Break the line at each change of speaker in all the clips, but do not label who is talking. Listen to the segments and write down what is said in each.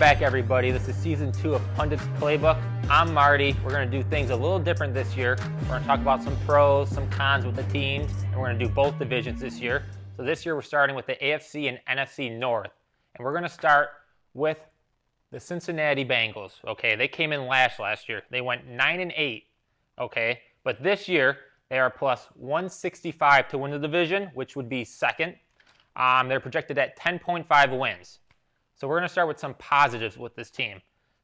back, everybody. This is season 2 of Pundit's Playbook. I'm Marty. We're going to do things a little different this year. We're going to talk about some pros, some cons with the teams, and we're going to do both divisions this year. So this year we're starting with the AFC and NFC North. And we're going to start with the Cincinnati Bengals. Okay, they came in last year. They went 9-8. Okay, but this year they are plus 165 to win the division, which would be second. They're projected at 10.5 wins. So we're going to start with some positives with this team.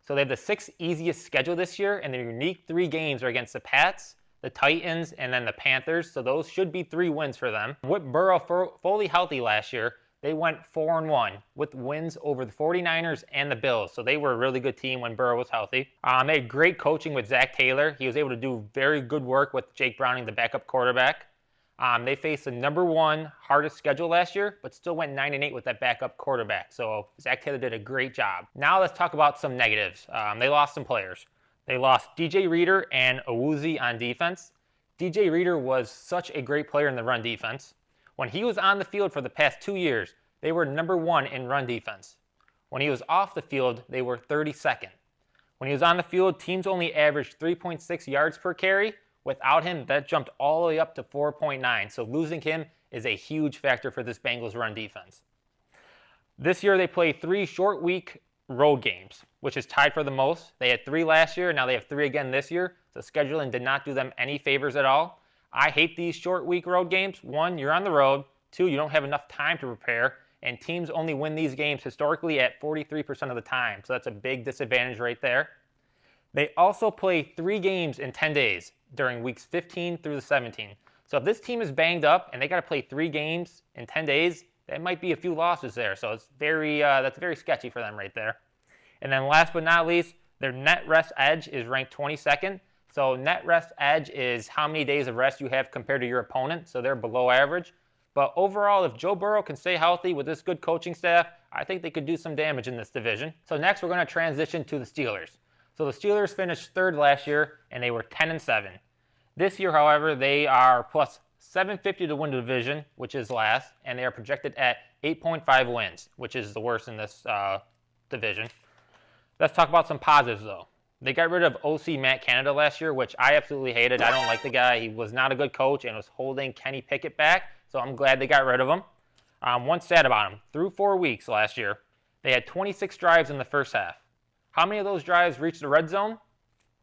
So they have the 6th easiest schedule this year, and their unique 3 games are against the Pats, the Titans, and then the Panthers. So those should be 3 wins for them. With Burrow fully healthy last year, they went 4-1 with wins over the 49ers and the Bills. So they were a really good team when Burrow was healthy. They had great coaching with Zach Taylor. He was able to do very good work with Jake Browning, the backup quarterback. They faced the number 1 hardest schedule last year, but still went 9-8 with that backup quarterback. So Zach Taylor did a great job. Now let's talk about some negatives. They lost some players. They lost DJ Reader and Awuzie on defense. DJ Reader was such a great player in the run defense. When he was on the field for the past 2 years, they were number 1 in run defense. When he was off the field, they were 32nd. When he was on the field, teams only averaged 3.6 yards per carry. Without him, that jumped all the way up to 4.9. So losing him is a huge factor for this Bengals run defense. This year they play 3 short week road games, which is tied for the most. They had 3 last year, now they have 3 again this year. So scheduling did not do them any favors at all. I hate these short week road games. 1, you're on the road. 2, you don't have enough time to prepare. And teams only win these games historically at 43% of the time. So that's a big disadvantage right there. They also play 3 games in 10 days during weeks 15 through the 17. So if this team is banged up and they got to play 3 games in 10 days, that might be a few losses there. So it's that's very sketchy for them right there. And then last but not least, their net rest edge is ranked 22nd. So net rest edge is how many days of rest you have compared to your opponent. So they're below average. But overall, if Joe Burrow can stay healthy with this good coaching staff, I think they could do some damage in this division. So next we're going to transition to the Steelers. So the Steelers finished 3rd last year, and they were 10-7. This year, however, they are plus 750 to win the division, which is last, and they are projected at 8.5 wins, which is the worst in this division. Let's talk about some positives, though. They got rid of OC Matt Canada last year, which I absolutely hated. I don't like the guy. He was not a good coach and was holding Kenny Pickett back, so I'm glad they got rid of him. One stat about him. Through 4 weeks last year, they had 26 drives in the first half. How many of those drives reached the red zone?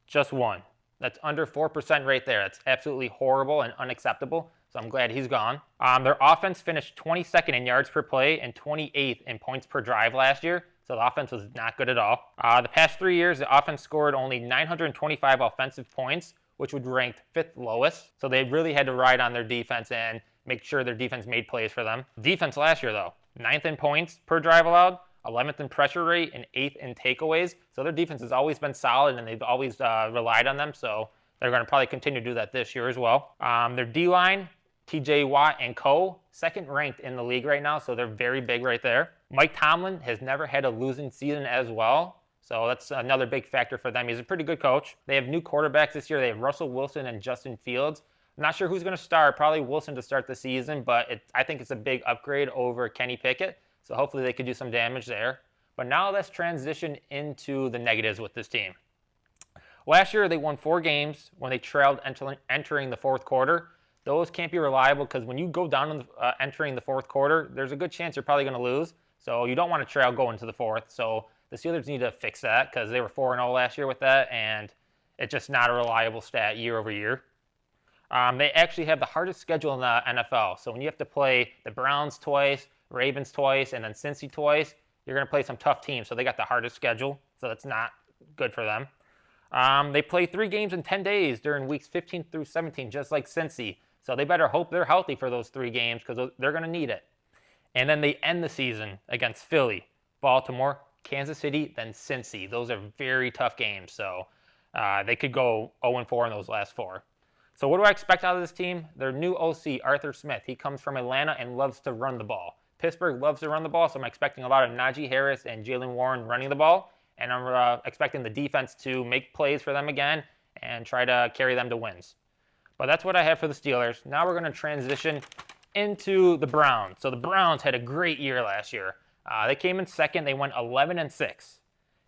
Just 1. That's under 4% right there. That's absolutely horrible and unacceptable, so I'm glad he's gone. Their offense finished 22nd in yards per play and 28th in points per drive last year, so the offense was not good at all. The past 3 years, the offense scored only 925 offensive points, which would rank 5th lowest, so they really had to ride on their defense and make sure their defense made plays for them. Defense last year, though, 9th in points per drive allowed, 11th in pressure rate, and 8th in takeaways. So their defense has always been solid, and they've always relied on them. So they're going to probably continue to do that this year as well. Their D-line, T.J. Watt and co., 2nd ranked in the league right now, so they're very big right there. Mike Tomlin has never had a losing season as well, so that's another big factor for them. He's a pretty good coach. They have new quarterbacks this year. They have Russell Wilson and Justin Fields. I'm not sure who's going to start. Probably Wilson to start the season, but I think it's a big upgrade over Kenny Pickett. So hopefully they could do some damage there. But now let's transition into the negatives with this team. Last year they won 4 games when they trailed entering the 4th quarter. Those can't be reliable because when you go down entering the 4th quarter, there's a good chance you're probably going to lose. So you don't want to trail going into the 4th. So the Steelers need to fix that because they were 4-0 last year with that, and it's just not a reliable stat year over year. They actually have the hardest schedule in the NFL. So when you have to play the Browns twice, Ravens twice, and then Cincy twice, you're going to play some tough teams. So they got the hardest schedule, so that's not good for them. They play 3 games in 10 days during weeks 15 through 17, just like Cincy. So they better hope they're healthy for those 3 games because they're going to need it. And then they end the season against Philly, Baltimore, Kansas City, then Cincy. Those are very tough games, so they could go 0-4 in those last 4. So what do I expect out of this team? Their new OC, Arthur Smith, he comes from Atlanta and loves to run the ball. Pittsburgh loves to run the ball, so I'm expecting a lot of Najee Harris and Jaylen Warren running the ball. And I'm expecting the defense to make plays for them again and try to carry them to wins. But that's what I have for the Steelers. Now we're going to transition into the Browns. So the Browns had a great year last year. They came in second. They went 11-6.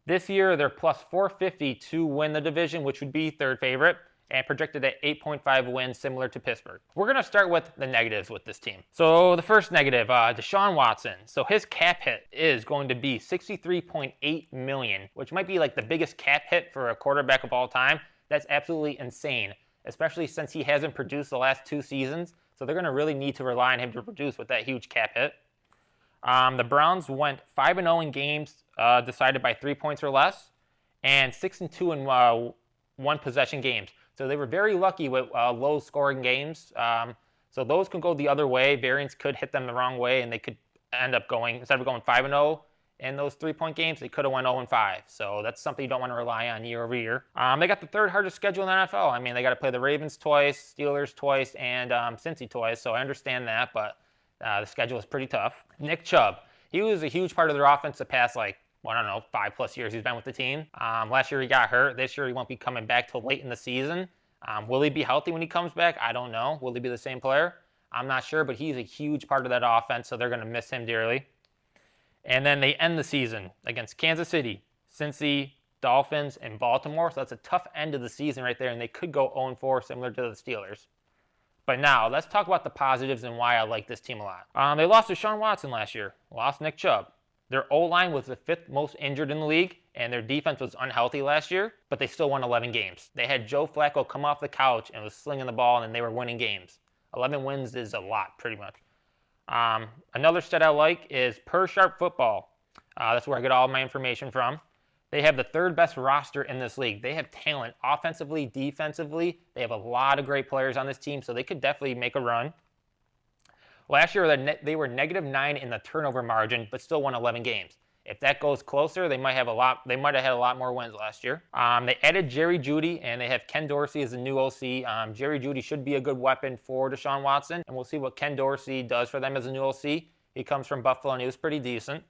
This year, they're plus 450 to win the division, which would be third favorite, and projected at 8.5 wins, similar to Pittsburgh. We're going to start with the negatives with this team. So the first negative, Deshaun Watson. So his cap hit is going to be $63.8 million, which might be like the biggest cap hit for a quarterback of all time. That's absolutely insane, especially since he hasn't produced the last 2 seasons. So they're going to really need to rely on him to produce with that huge cap hit. The Browns went 5-0 in games decided by 3 points or less, and 6-2 in one-possession games. So they were very lucky with low-scoring games. So those can go the other way. Variance could hit them the wrong way, and they could end up going, instead of going 5-0 in those 3-point games, they could have went 0-5. So that's something you don't want to rely on year over year. They got the third hardest schedule in the NFL. I mean, they got to play the Ravens twice, Steelers twice, and Cincy twice. So I understand that, but the schedule is pretty tough. Nick Chubb, he was a huge part of their offense the past, 5+ years he's been with the team. Last year he got hurt. This year he won't be coming back till late in the season. Will he be healthy when he comes back? I don't know. Will he be the same player? I'm not sure, but he's a huge part of that offense, so they're going to miss him dearly. And then they end the season against Kansas City, Cincy, Dolphins, and Baltimore. So that's a tough end of the season right there, and they could go 0-4, similar to the Steelers. But now, let's talk about the positives and why I like this team a lot. They lost Deshaun Watson last year, lost Nick Chubb. Their O-line was the 5th most injured in the league, and their defense was unhealthy last year, but they still won 11 games. They had Joe Flacco come off the couch and was slinging the ball, and they were winning games. 11 wins is a lot, pretty much. Another stat I like is Per Sharp Football. That's where I get all my information from. They have the 3rd best roster in this league. They have talent offensively, defensively. They have a lot of great players on this team, so they could definitely make a run. Last year, they were -9 in the turnover margin, but still won 11 games. If that goes closer, they might have had a lot more wins last year. They added Jerry Jeudy, and they have Ken Dorsey as the new OC. Jerry Jeudy should be a good weapon for Deshaun Watson, and we'll see what Ken Dorsey does for them as a new OC. He comes from Buffalo, and he was pretty decent.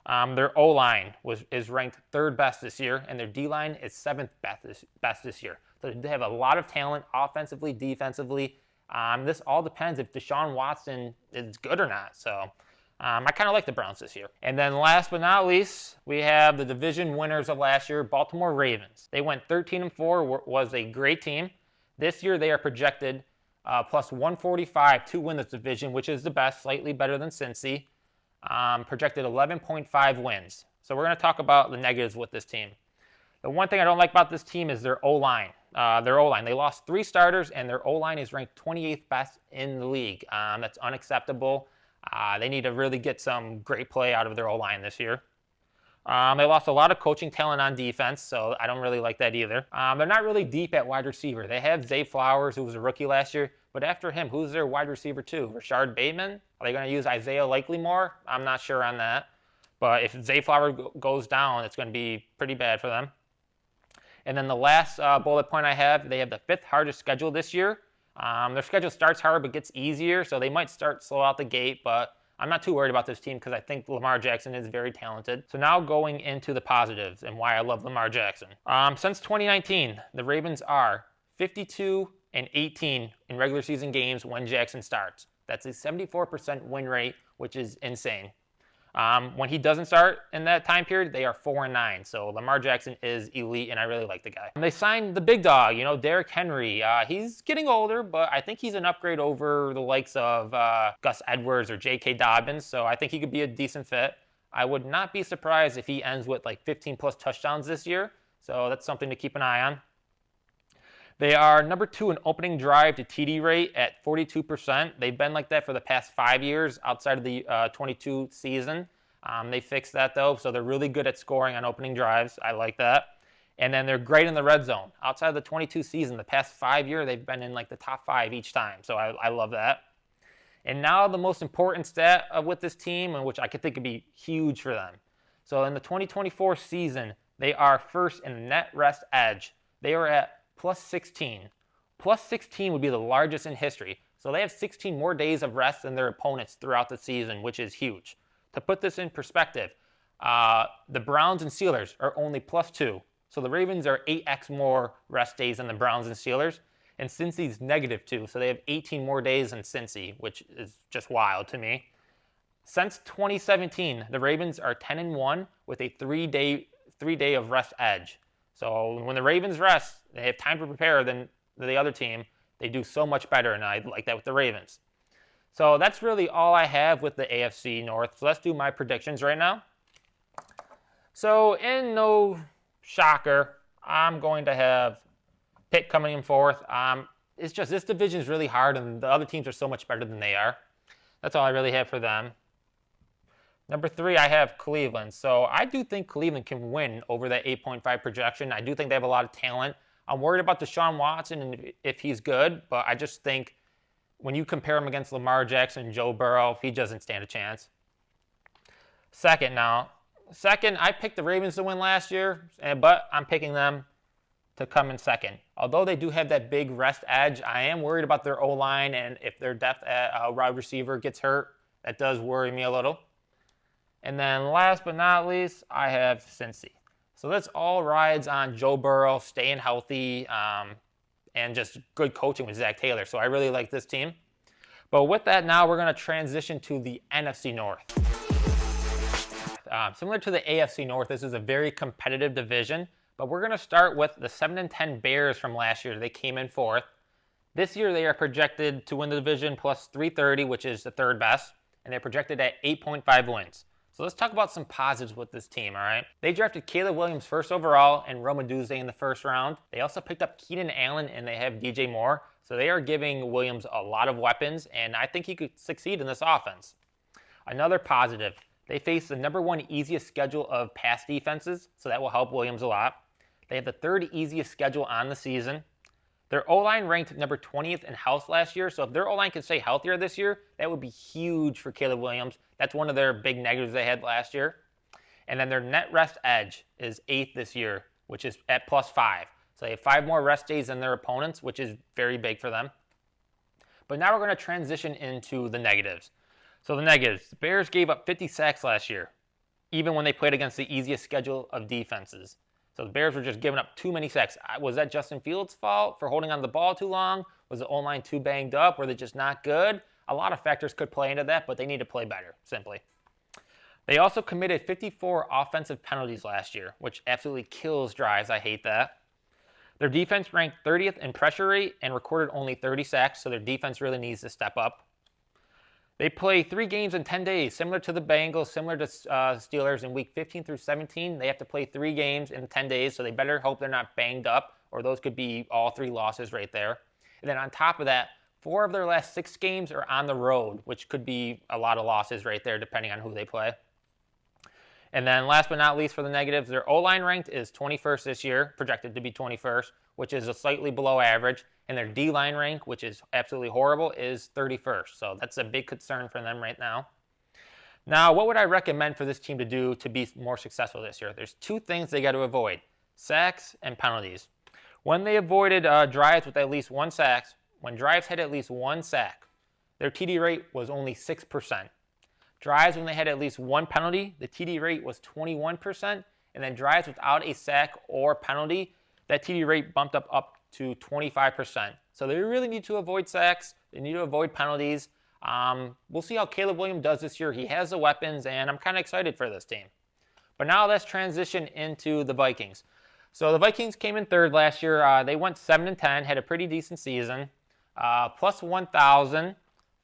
Their O-line is ranked 3rd best this year, and their D-line is 7th best this year. So they have a lot of talent offensively, defensively. This all depends if Deshaun Watson is good or not. So I kind of like the Browns this year. And then last but not least, we have the division winners of last year, Baltimore Ravens. They went 13-4, was a great team. This year they are projected plus 145 to win this division, which is the best, slightly better than Cincy. Projected 11.5 wins. So we're going to talk about the negatives with this team. The one thing I don't like about this team is their O-line. They lost 3 starters, and their O-line is ranked 28th best in the league. That's unacceptable. They need to really get some great play out of their O-line this year. They lost a lot of coaching talent on defense, so I don't really like that either. They're not really deep at wide receiver. They have Zay Flowers, who was a rookie last year, but after him, who's their wide receiver too? Rashard Bateman? Are they going to use Isaiah Likely more? I'm not sure on that. But if Zay Flowers goes down, it's going to be pretty bad for them. And then the last bullet point I have, they have the 5th hardest schedule this year. Their schedule starts hard but gets easier, so they might start slow out the gate, but I'm not too worried about this team because I think Lamar Jackson is very talented. So now going into the positives and why I love Lamar Jackson. Since 2019, the Ravens are 52-18 in regular season games when Jackson starts. That's a 74% win rate, which is insane. When he doesn't start in that time period, they are 4-9. So Lamar Jackson is elite, and I really like the guy. And they signed the big dog, Derrick Henry. He's getting older, but I think he's an upgrade over the likes of Gus Edwards or J.K. Dobbins. So I think he could be a decent fit. I would not be surprised if he ends with 15+ touchdowns this year. So that's something to keep an eye on. They are number 2 in opening drive to TD rate at 42%. They've been like that for the past 5 years outside of the 22 season. They fixed that though, so they're really good at scoring on opening drives. I like that. And then they're great in the red zone. Outside of the 22 season, the past 5 years, they've been in the top 5 each time. So I love that. And now the most important stat with this team, and which I could think would be huge for them. So in the 2024 season, they are first in net rest edge. They are at plus 16. Plus 16 would be the largest in history. So they have 16 more days of rest than their opponents throughout the season, which is huge. To put this in perspective, the Browns and Steelers are only plus 2. So the Ravens are 8x more rest days than the Browns and Steelers. And Cincy's -2, so they have 18 more days than Cincy, which is just wild to me. Since 2017, the Ravens are 10-1 with a 3-day of rest edge. So when the Ravens rest, they have time to prepare than the other team. They do so much better, and I like that with the Ravens. So that's really all I have with the AFC North. So let's do my predictions right now. So in no shocker, I'm going to have Pitt coming in fourth. It's just this division is really hard, and the other teams are so much better than they are. That's all I really have for them. Number 3, I have Cleveland. So I do think Cleveland can win over that 8.5 projection. I do think they have a lot of talent. I'm worried about Deshaun Watson and if he's good, but I just think when you compare him against Lamar Jackson and Joe Burrow, he doesn't stand a chance. Second, I picked the Ravens to win last year, but I'm picking them to come in second. Although they do have that big rest edge, I am worried about their O-line, and if their depth at wide receiver gets hurt, that does worry me a little. And then last but not least, I have Cincy. So this all rides on Joe Burrow staying healthy and just good coaching with Zach Taylor. So I really like this team. But with that, now we're going to transition to the NFC North. Similar to the AFC North, this is a very competitive division. But we're going to start with the 7-10 Bears from last year. They came in fourth. This year, they are projected to win the division plus 330, which is the third best. And they're projected at 8.5 wins. So let's talk about some positives with this team, all right? They drafted Caleb Williams first overall and Rome Odunze in the first round. They also picked up Keenan Allen, and they have DJ Moore. So they are giving Williams a lot of weapons, and I think he could succeed in this offense. Another positive, they face the number 1 easiest schedule of pass defenses, so that will help Williams a lot. They have the 3rd easiest schedule on the season. Their O-line ranked number 20th in health last year, so if their O-line can stay healthier this year, that would be huge for Caleb Williams. That's one of their big negatives they had last year. And then their net rest edge is 8th this year, which is at plus 5. So they have 5 more rest days than their opponents, which is very big for them. But now we're going to transition into the negatives. So the negatives, the Bears gave up 50 sacks last year, even when they played against the easiest schedule of defenses. So the Bears were just giving up too many sacks. Was that Justin Fields' fault for holding on to the ball too long? Was the O-line too banged up? Were they just not good? A lot of factors could play into that, but they need to play better, simply. They also committed 54 offensive penalties last year, which absolutely kills drives. I hate that. Their defense ranked 30th in pressure rate and recorded only 30 sacks, so their defense really needs to step up. They play 3 games in 10 days, similar to the Bengals, similar to Steelers in week 15 through 17. They have to play 3 games in 10 days, so they better hope they're not banged up, or those could be all 3 losses right there. And then on top of that, 4 of their last 6 games are on the road, which could be a lot of losses right there, depending on who they play. And then last but not least for the negatives, their O-line ranked is 21st this year, projected to be 21st, which is a slightly below average. And their D-line rank, which is absolutely horrible, is 31st. So that's a big concern for them right now. Now, what would I recommend for this team to do to be more successful this year? There's 2 things they got to avoid: sacks and penalties. When they avoided drives with at least 1 sack, when drives had at least 1 sack, their TD rate was only 6%. Drives when they had at least 1 penalty, the TD rate was 21%. And then drives without a sack or penalty, that TD rate bumped up to 25%. So they really need to avoid sacks. They need to avoid penalties. We'll see how Caleb Williams does this year. He has the weapons, and I'm kind of excited for this team. But now let's transition into the Vikings. So the Vikings came in 3rd last year. They went 7-10, had a pretty decent season. Plus 1,000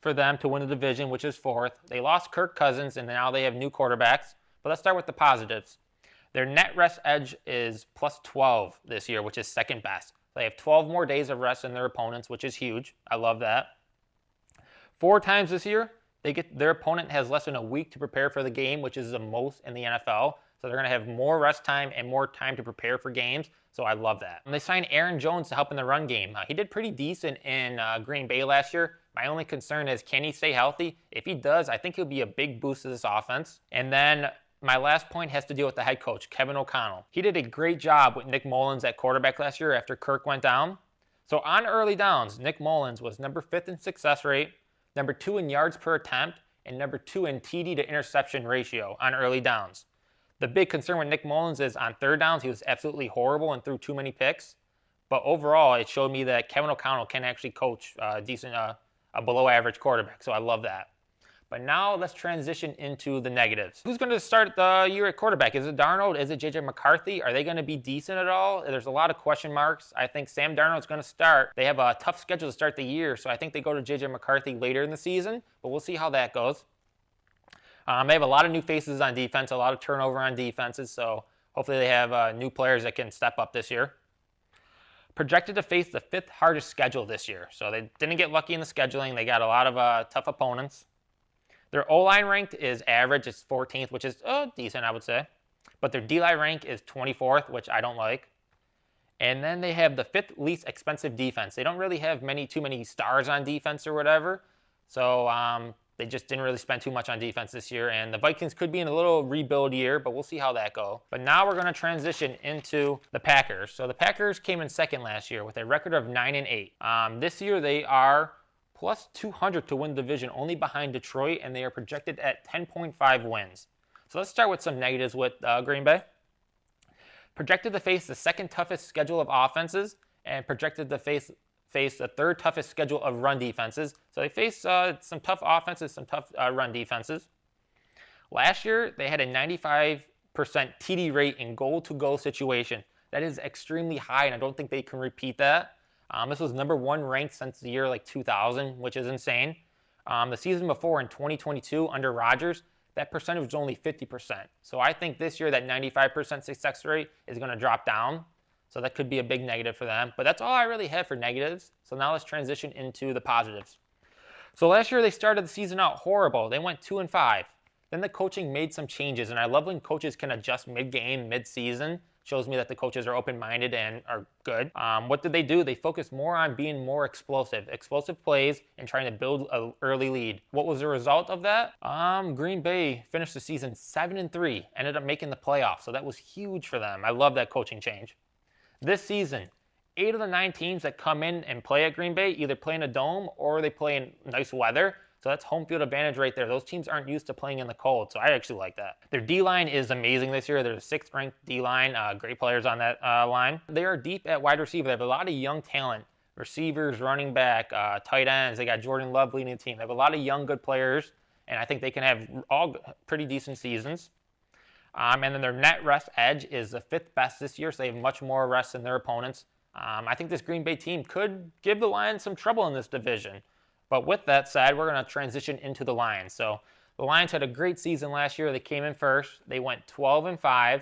for them to win the division, which is 4th. They lost Kirk Cousins, and now they have new quarterbacks. But let's start with the positives. Their net rest edge is plus 12 this year, which is 2nd best. They have 12 more days of rest than their opponents, which is huge. I love that. 4 times this year, their opponent has less than a week to prepare for the game, which is the most in the NFL. So they're going to have more rest time and more time to prepare for games. So I love that. And they signed Aaron Jones to help in the run game. He did pretty decent in Green Bay last year. My only concern is, can he stay healthy? If he does, I think he'll be a big boost to this offense. And then my last point has to deal with the head coach, Kevin O'Connell. He did a great job with Nick Mullins at quarterback last year after Kirk went down. So on early downs, Nick Mullins was number 5th in success rate, number 2 in yards per attempt, and number 2 in TD to interception ratio on early downs. The big concern with Nick Mullins is on 3rd downs, he was absolutely horrible and threw too many picks. But overall, it showed me that Kevin O'Connell can actually coach a below average quarterback. So I love that. But now let's transition into the negatives. Who's going to start the year at quarterback? Is it Darnold? Is it J.J. McCarthy? Are they going to be decent at all? There's a lot of question marks. I think Sam Darnold's going to start. They have a tough schedule to start the year, so I think they go to J.J. McCarthy later in the season, but we'll see how that goes. They have a lot of new faces on defense, a lot of turnover on defenses, so hopefully they have new players that can step up this year. Projected to face the 5th hardest schedule this year, so they didn't get lucky in the scheduling. They got a lot of tough opponents. Their O-line ranked is average. It's 14th, which is decent, I would say. But their D-line rank is 24th, which I don't like. And then they have the 5th least expensive defense. They don't really have too many stars on defense or whatever. So they just didn't really spend too much on defense this year. And the Vikings could be in a little rebuild year, but we'll see how that goes. But now we're going to transition into the Packers. So the Packers came in second last year with a record of 9-8. This year they are plus 200 to win the division, only behind Detroit, and they are projected at 10.5 wins. So let's start with some negatives with Green Bay. Projected to face the 2nd toughest schedule of offenses, and projected to face the 3rd toughest schedule of run defenses. So they face some tough offenses, some tough run defenses. Last year, they had a 95% TD rate in goal-to-goal situation. That is extremely high, and I don't think they can repeat that. This was number 1 ranked since the year 2000, which is insane. The season before, in 2022, under Rodgers, that percentage was only 50%. So I think this year that 95% success rate is going to drop down. So that could be a big negative for them. But that's all I really have for negatives. So now let's transition into the positives. So last year they started the season out horrible. They went 2-5. Then the coaching made some changes, and I love when coaches can adjust mid-game, mid-season. Shows me that the coaches are open-minded and are good. What did they do? They focused more on being more explosive plays, and trying to build an early lead. What was the result of that? Green Bay finished the season 7-3, ended up making the playoffs, so that was huge for them. I love that coaching change. This season, 8 of the 9 teams that come in and play at Green Bay either play in a dome or they play in nice weather. So that's home field advantage right there. Those teams aren't used to playing in the cold, so I actually like that. Their D-line is amazing this year. They're the 6th ranked D-line. Great players on that line. They are deep at wide receiver. They have a lot of young talent. Receivers, running back, tight ends. They got Jordan Love leading the team. They have a lot of young, good players, and I think they can have all pretty decent seasons. And then their net rest edge is the 5th best this year, so they have much more rest than their opponents. I think this Green Bay team could give the Lions some trouble in this division. But with that said, we're going to transition into the Lions. So the Lions had a great season last year. They came in first. They went 12-5.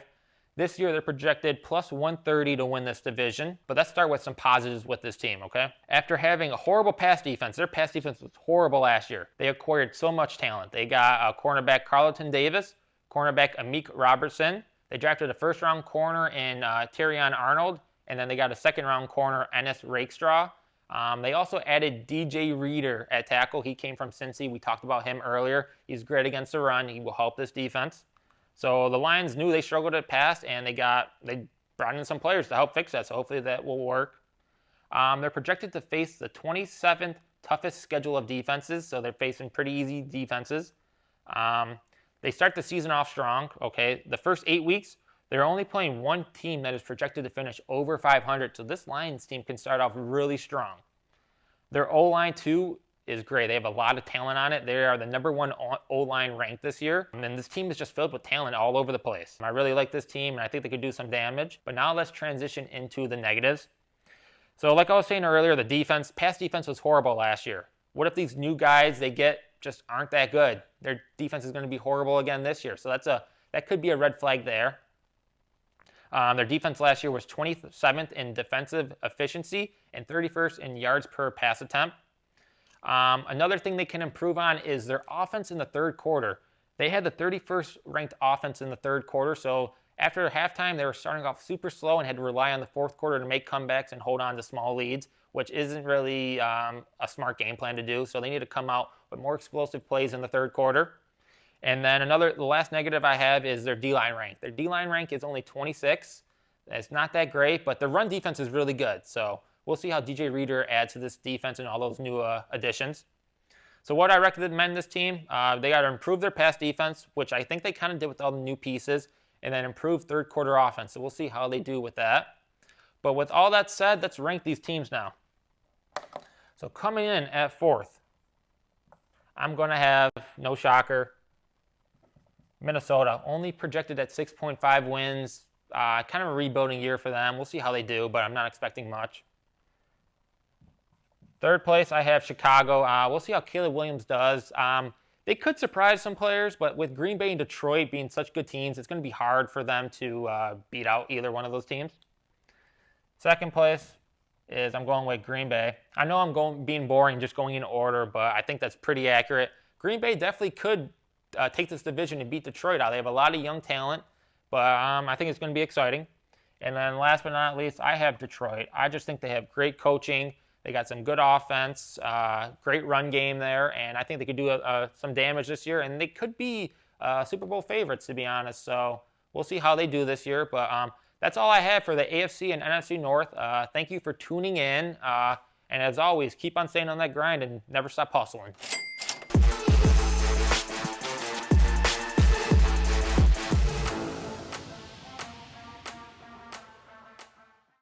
This year they're projected plus 130 to win this division. But let's start with some positives with this team, okay? After having a horrible pass defense, their pass defense was horrible last year. They acquired so much talent. They got cornerback Carlton Davis, cornerback Amik Robertson. They drafted a 1st-round corner in Terrion Arnold, and then they got a 2nd-round corner, Ennis Rakestraw. They also added DJ Reader at tackle. He came from Cincy. We talked about him earlier. He's great against the run. He will help this defense. So the Lions knew they struggled at pass, and they brought in some players to help fix that. So hopefully that will work. They're projected to face the 27th toughest schedule of defenses. So they're facing pretty easy defenses. They start the season off strong. Okay, the first 8 weeks, they're only playing one team that is projected to finish over 500, so this Lions team can start off really strong. Their O-line, too, is great. They have a lot of talent on it. They are the number 1 O-line ranked this year, and this team is just filled with talent all over the place. I really like this team, and I think they could do some damage. But now let's transition into the negatives. So like I was saying earlier, the defense, pass defense was horrible last year. What if these new guys they get just aren't that good? Their defense is going to be horrible again this year, so that could be a red flag there. Their defense last year was 27th in defensive efficiency and 31st in yards per pass attempt. Another thing they can improve on is their offense in the 3rd quarter. They had the 31st ranked offense in the 3rd quarter, so after halftime they were starting off super slow and had to rely on the 4th quarter to make comebacks and hold on to small leads, which isn't really a smart game plan to do. So they need to come out with more explosive plays in the 3rd quarter. And then the last negative I have is their D-line rank. Their D-line rank is only 26. It's not that great, but the run defense is really good. So we'll see how DJ Reader adds to this defense and all those new additions. So what I recommend this team, they got to improve their pass defense, which I think they kind of did with all the new pieces, and then improve 3rd quarter offense. So we'll see how they do with that. But with all that said, let's rank these teams now. So coming in at 4th, I'm going to have, no shocker, Minnesota, only projected at 6.5 wins. Kind of a rebuilding year for them. We'll see how they do, but I'm not expecting much. Third place, I have Chicago. We'll see how Caleb Williams does. They could surprise some players, but with Green Bay and Detroit being such good teams, it's going to be hard for them to beat out either one of those teams. Second place is I'm going with Green Bay. I know I'm being boring just going in order, but I think that's pretty accurate. Green Bay definitely could take this division and beat Detroit out. They have a lot of young talent, but I think it's going to be exciting. And then last but not least, I have Detroit. I just think they have great coaching. They got some good offense, great run game there, and I think they could do some damage this year, and they could be Super Bowl favorites, to be honest. So we'll see how they do this year, but that's all I have for the AFC and NFC North. Thank you for tuning in, and as always, keep on staying on that grind and never stop hustling.